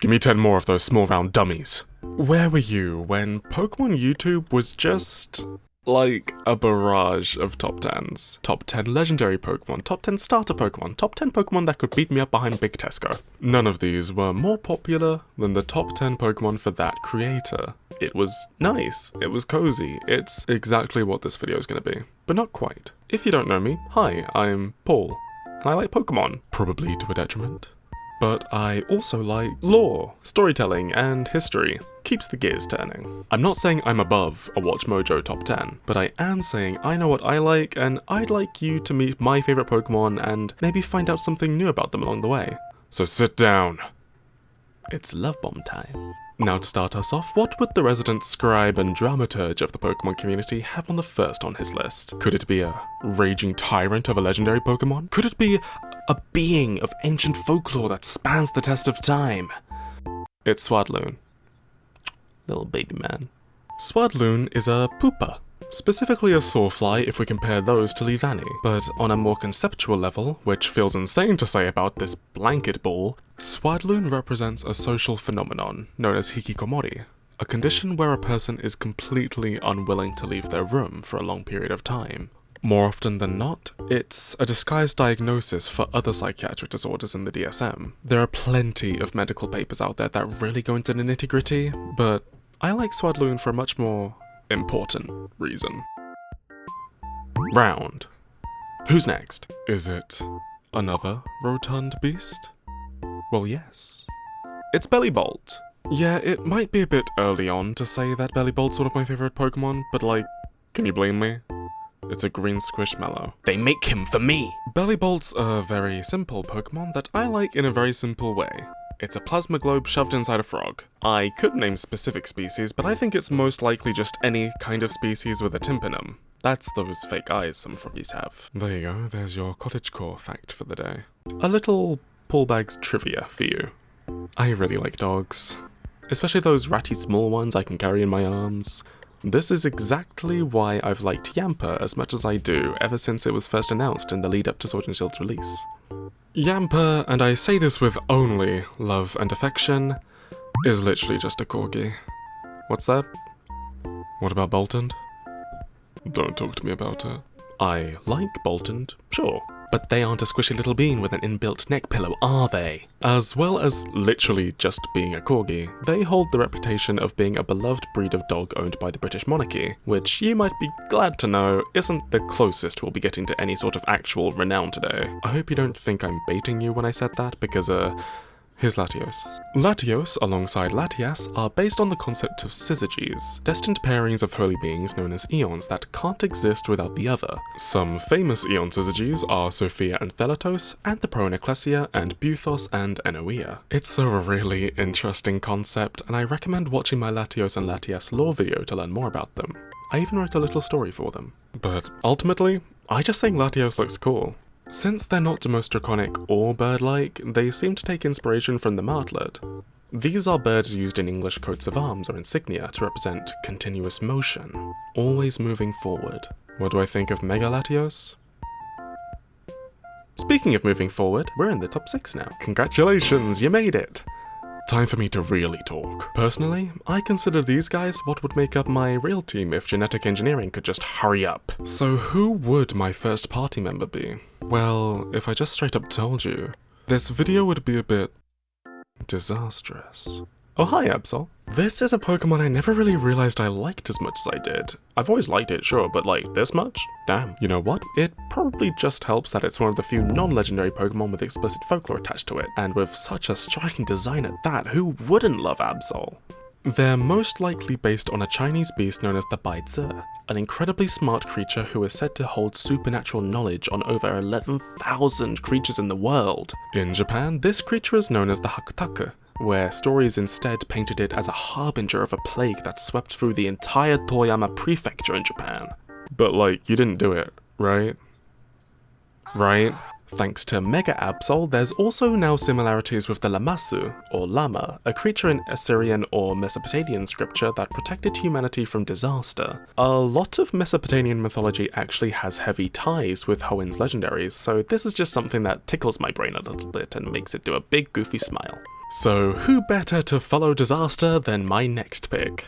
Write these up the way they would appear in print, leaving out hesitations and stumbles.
Give me 10 more of those small round dummies. Where were you when Pokemon YouTube was just like a barrage of top 10s? Top 10 legendary Pokemon, top 10 starter Pokemon, top 10 Pokemon that could beat me up behind Big Tesco. None of these were more popular than the top 10 Pokemon for that creator. It was nice, it was cozy, it's exactly what this video is gonna be, but not quite. If you don't know me, hi, I'm Paul, and I like Pokemon, probably to a detriment. But I also like lore, storytelling, and history. Keeps the gears turning. I'm not saying I'm above a Watch Mojo top 10, but I am saying I know what I like, and I'd like you to meet my favourite Pokemon and maybe find out something new about them along the way. So sit down. It's Love Bomb time. Now to start us off, what would the resident scribe and dramaturge of the Pokemon community have on the first on his list? Could it be a raging tyrant of a legendary Pokemon? Could it be a being of ancient folklore that spans the test of time? It's Swadloon. Little baby man. Swadloon is a Popa, specifically a sawfly if we compare those to Leavanny, but on a more conceptual level, which feels insane to say about this blanket ball, Swadloon represents a social phenomenon known as hikikomori, a condition where a person is completely unwilling to leave their room for a long period of time. More often than not, it's a disguised diagnosis for other psychiatric disorders in the DSM. There are plenty of medical papers out there that really go into the nitty-gritty, but I like Swadloon for a much more important reason. Round. Who's next? Is it another rotund beast? Well, yes. It's Bellibolt. Yeah, it might be a bit early on to say that Bellibolt's one of my favourite Pokemon, but like, can you blame me? It's a green squishmallow. They make him for me! Bellibolt's a very simple Pokemon that I like in a very simple way. It's a plasma globe shoved inside a frog. I could name specific species, but I think it's most likely just any kind of species with a tympanum. That's those fake eyes some froggies have. There you go, there's your cottagecore fact for the day. A little PaulBagz trivia for you. I really like dogs. Especially those ratty small ones I can carry in my arms. This is exactly why I've liked Yamper as much as I do ever since it was first announced in the lead up to Sword and Shield's release. Yamper, and I say this with only love and affection, is literally just a corgi. What's that? What about Boltund? Don't talk to me about it. I like Boltund, sure, but they aren't a squishy little bean with an inbuilt neck pillow, are they? As well as literally just being a corgi, they hold the reputation of being a beloved breed of dog owned by the British monarchy, which you might be glad to know isn't the closest we'll be getting to any sort of actual renown today. I hope you don't think I'm baiting you when I said that, because here's Latios. Latios, alongside Latias, are based on the concept of syzygies, destined pairings of holy beings known as eons that can't exist without the other. Some famous eon syzygies are Sophia and Thelatos, Anthropone Ecclesia, and Buthos and Enoea. It's a really interesting concept, and I recommend watching my Latios and Latias lore video to learn more about them. I even wrote a little story for them. But ultimately, I just think Latios looks cool. Since they're not the most draconic or bird-like, they seem to take inspiration from the martlet. These are birds used in English coats of arms or insignia to represent continuous motion, always moving forward. What do I think of Mega Latios? Speaking of moving forward, we're in the top 6 now. Congratulations, you made it! Time for me to really talk. Personally, I consider these guys what would make up my real team if genetic engineering could just hurry up. So who would my first party member be? Well, if I just straight up told you, this video would be a bit disastrous. Oh hi Absol. This is a Pokemon I never really realized I liked as much as I did. I've always liked it, sure, but like this much? Damn. You know what? It probably just helps that it's one of the few non-legendary Pokemon with explicit folklore attached to it, and with such a striking design at that, who wouldn't love Absol? They're most likely based on a Chinese beast known as the Baizi, an incredibly smart creature who is said to hold supernatural knowledge on over 11,000 creatures in the world. In Japan, this creature is known as the Hakutaku, where stories instead painted it as a harbinger of a plague that swept through the entire Toyama prefecture in Japan. But like, you didn't do it, right? Right? Thanks to Mega Absol, there's also now similarities with the Lamassu, or Lama, a creature in Assyrian or Mesopotamian scripture that protected humanity from disaster. A lot of Mesopotamian mythology actually has heavy ties with Hoenn's legendaries, so this is just something that tickles my brain a little bit and makes it do a big goofy smile. So who better to follow disaster than my next pick?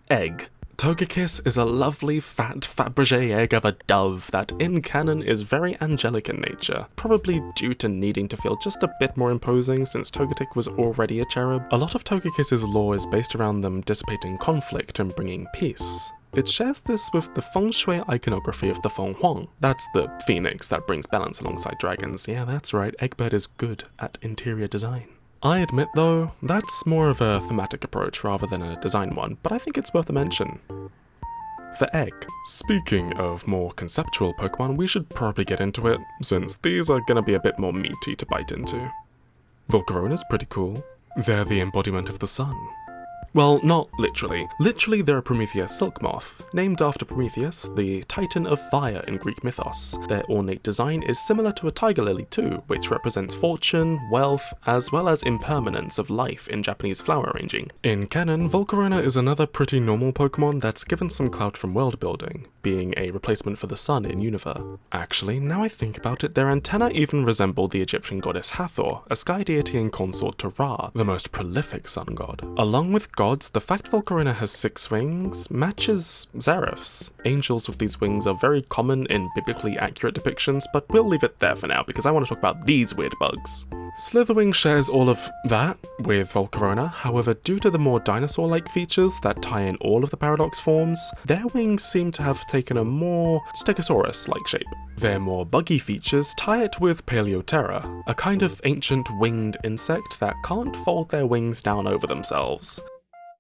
Egg. Togekiss is a lovely fat Fabergé egg of a dove that in canon is very angelic in nature, probably due to needing to feel just a bit more imposing since Togetic was already a cherub. A lot of Togekiss's lore is based around them dissipating conflict and bringing peace. It shares this with the feng shui iconography of the Feng Huang. That's the phoenix that brings balance alongside dragons. Yeah, that's right, Eggbird is good at interior design. I admit though, that's more of a thematic approach rather than a design one, but I think it's worth a mention. The egg. Speaking of more conceptual Pokemon, we should probably get into it, since these are gonna be a bit more meaty to bite into. Volcarona's pretty cool. They're the embodiment of the sun. Well, not literally. Literally, they're a Prometheus silk moth, named after Prometheus, the titan of fire in Greek mythos. Their ornate design is similar to a tiger lily too, which represents fortune, wealth, as well as impermanence of life in Japanese flower arranging. In canon, Volcarona is another pretty normal Pokemon that's given some clout from world building, being a replacement for the sun in Unova. Actually, now I think about it, their antennae even resemble the Egyptian goddess Hathor, a sky deity and consort to Ra, the most prolific sun god. Along with gods, the fact Volcarona has 6 wings matches Zeraph's. Angels with these wings are very common in biblically accurate depictions, but we'll leave it there for now because I want to talk about these weird bugs. Slitherwing shares all of that with Volcarona, however due to the more dinosaur-like features that tie in all of the Paradox forms, their wings seem to have taken a more Stegosaurus-like shape. Their more buggy features tie it with Paleoterra, a kind of ancient winged insect that can't fold their wings down over themselves.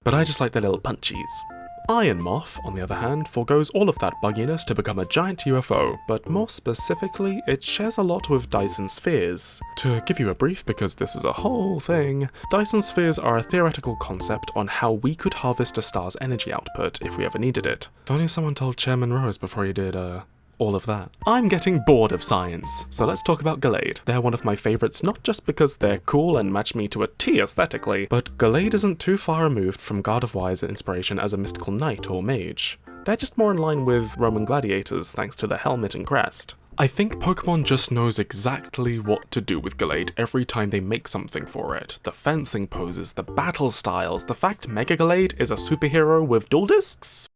But I just like their little punchies. Iron Moth, on the other hand, forgoes all of that bugginess to become a giant UFO, but more specifically, it shares a lot with Dyson Spheres. To give you a brief, because this is a whole thing, Dyson Spheres are a theoretical concept on how we could harvest a star's energy output if we ever needed it. If only someone told Chairman Rose before he did, all of that. I'm getting bored of science, so let's talk about Gallade. They're one of my favourites not just because they're cool and match me to a T aesthetically, but Gallade isn't too far removed from Gardevoir's inspiration as a mystical knight or mage. They're just more in line with Roman gladiators thanks to the helmet and crest. I think Pokemon just knows exactly what to do with Gallade every time they make something for it. The fencing poses, the battle styles, the fact Mega Gallade is a superhero with dual discs?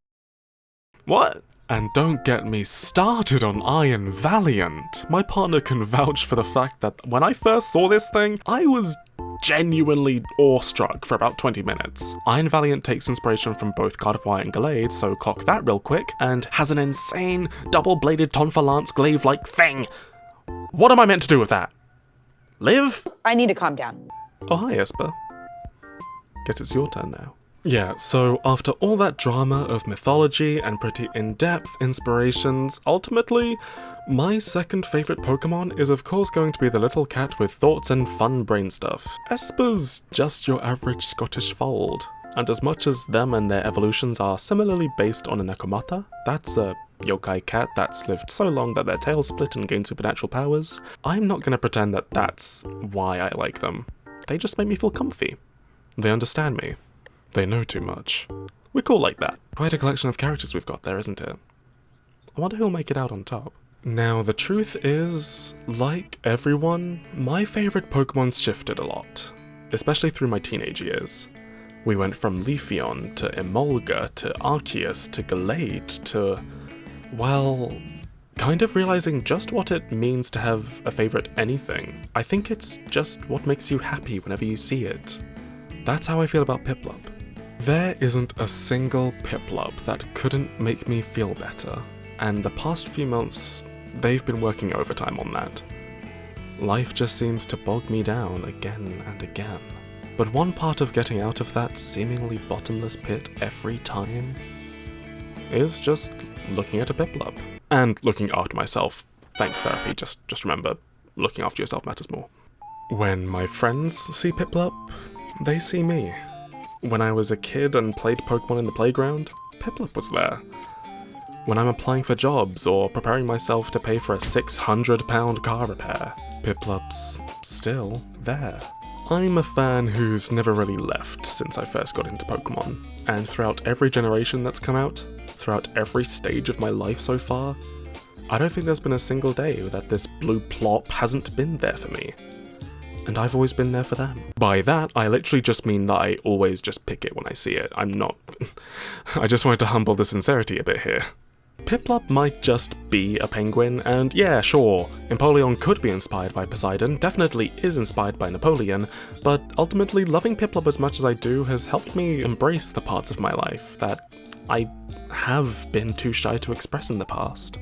What? And don't get me started on Iron Valiant. My partner can vouch for the fact that when I first saw this thing, I was genuinely awestruck for about 20 minutes. Iron Valiant takes inspiration from both Gardevoir and Gallade, so clock that real quick, and has an insane double-bladed Tonfa-Lance glaive-like thing. What am I meant to do with that? Live? I need to calm down. Oh, hi, Esper. Guess it's your turn now. Yeah, so after all that drama of mythology and pretty in-depth inspirations, ultimately, my second favourite Pokemon is of course going to be the little cat with thoughts and fun brain stuff. Esper's just your average Scottish fold, and as much as them and their evolutions are similarly based on a Nekomata, that's a yokai cat that's lived so long that their tail split and gained supernatural powers, I'm not gonna pretend that that's why I like them. They just make me feel comfy. They understand me. They know too much. We're cool like that. Quite a collection of characters we've got there, isn't it? I wonder who'll make it out on top. Now, the truth is, like everyone, my favourite Pokemon's shifted a lot, especially through my teenage years. We went from Leafeon to Emolga to Arceus to Gallade to, well, kind of realising just what it means to have a favourite anything. I think it's just what makes you happy whenever you see it. That's how I feel about Piplup. There isn't a single Piplup that couldn't make me feel better, and the past few months, they've been working overtime on that. Life just seems to bog me down again and again. But one part of getting out of that seemingly bottomless pit every time is just looking at a Piplup. And looking after myself. Thanks, therapy, just remember, looking after yourself matters more. When my friends see Piplup, they see me. When I was a kid and played Pokemon in the playground, Piplup was there. When I'm applying for jobs or preparing myself to pay for a £600 car repair, Piplup's still there. I'm a fan who's never really left since I first got into Pokemon, and throughout every generation that's come out, throughout every stage of my life so far, I don't think there's been a single day that this blue plop hasn't been there for me. and I've always been there for them. By that, I literally just mean that I always just pick it when I see it. I'm not... I just wanted to humble the sincerity a bit here. Piplup might just be a penguin, and yeah, sure, Empoleon could be inspired by Poseidon, definitely is inspired by Napoleon, but ultimately loving Piplup as much as I do has helped me embrace the parts of my life that I have been too shy to express in the past.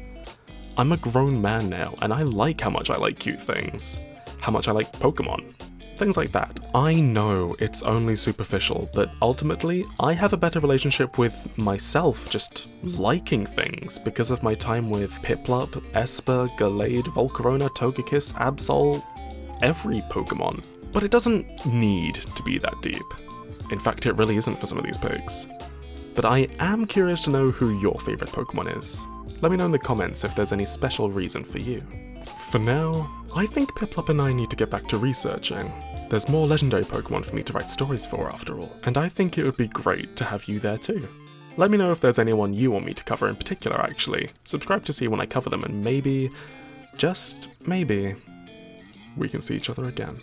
I'm a grown man now, and I like how much I like cute things, how much I like Pokémon, things like that. I know it's only superficial, but ultimately, I have a better relationship with myself just liking things because of my time with Piplup, Esper, Gallade, Volcarona, Togekiss, Absol, every Pokémon. But it doesn't need to be that deep. In fact, it really isn't for some of these pigs. But I am curious to know who your favourite Pokémon is. Let me know in the comments if there's any special reason for you. For now, I think Piplup and I need to get back to researching. There's more legendary Pokémon for me to write stories for after all, and I think it would be great to have you there too. Let me know if there's anyone you want me to cover in particular actually. Subscribe to see when I cover them and maybe, just maybe, we can see each other again.